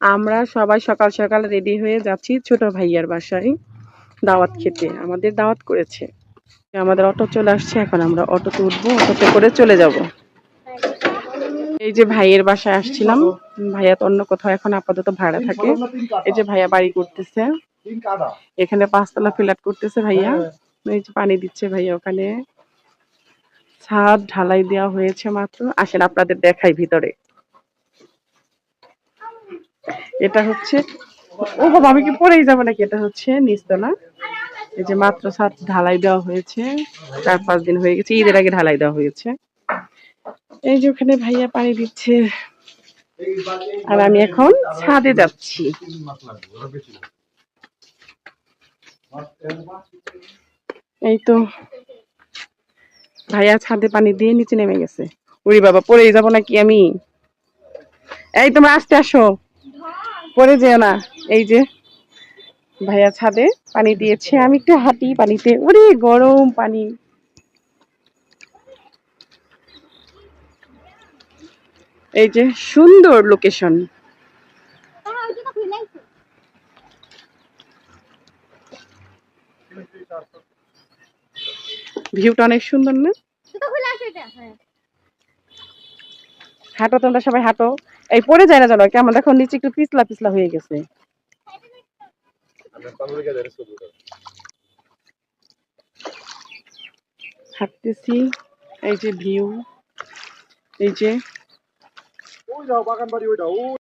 আমরা সবাই সকাল সকাল রেডি হয়ে যাচ্ছি ছোট ভাইয়ার বাসায় দাওয়াত খেতে। আমাদের দাওয়াত করেছে। আমাদের অটো চলে আসছে, এখন আমরা অটোতে উঠবো, অটোতে করে চলে যাব। এই যে ভাইয়ের বাসায় আসছিলাম, ভাইয়া তো অন্য কোথাও এখন আপাতত ভাড়া থাকে। এই যে ভাইয়া বাড়ি করতেছে, এখানে 5 তলা ফ্ল্যাট করতেছে ভাইয়া। এই যে পানি দিচ্ছে ভাইয়া, ওখানে ছাদ ঢালাই দেওয়া হয়েছে মাত্র। আসেন আপনাদের দেখাই ভিতরে। এটা হচ্ছে, ও বাবা আমি কি পড়েই যাবো নাকি? এটা হচ্ছে নিচতলা। এই যে মাত্র ছাদ ঢালাই দেওয়া হয়েছে, 4-5 দিন হয়ে গেছে, ঈদের আগে ঢালাই দেওয়া হয়েছে। এই যে ওখানে ভাইয়া পানি দিচ্ছে, আর আমি এখন ছাদে যাচ্ছি। এই তো ভাইয়া ছাদে পানি দিয়ে নিচে নেমে গেছে। ওরে বাবা পড়েই যাবো নাকি আমি? এই তোমরা আস্তে আসো, পড়ে যেও না। এই যে ভাইয়া ছাদে পানি দিয়েছে, আমি একটু হাঁটি পানিতে। ওরে গরম পানি। এই যে সুন্দর লোকেশন। ভিউটা অনেক সুন্দর না? হাঁটো তোমরা সবাই হাঁটো। এই পড়ে যায় না জানো, কেমন দেখো নিচে একটু পিছলা পিছলা হয়ে গেছে। হাঁটতেছি, এই যে ভিউ, এই যে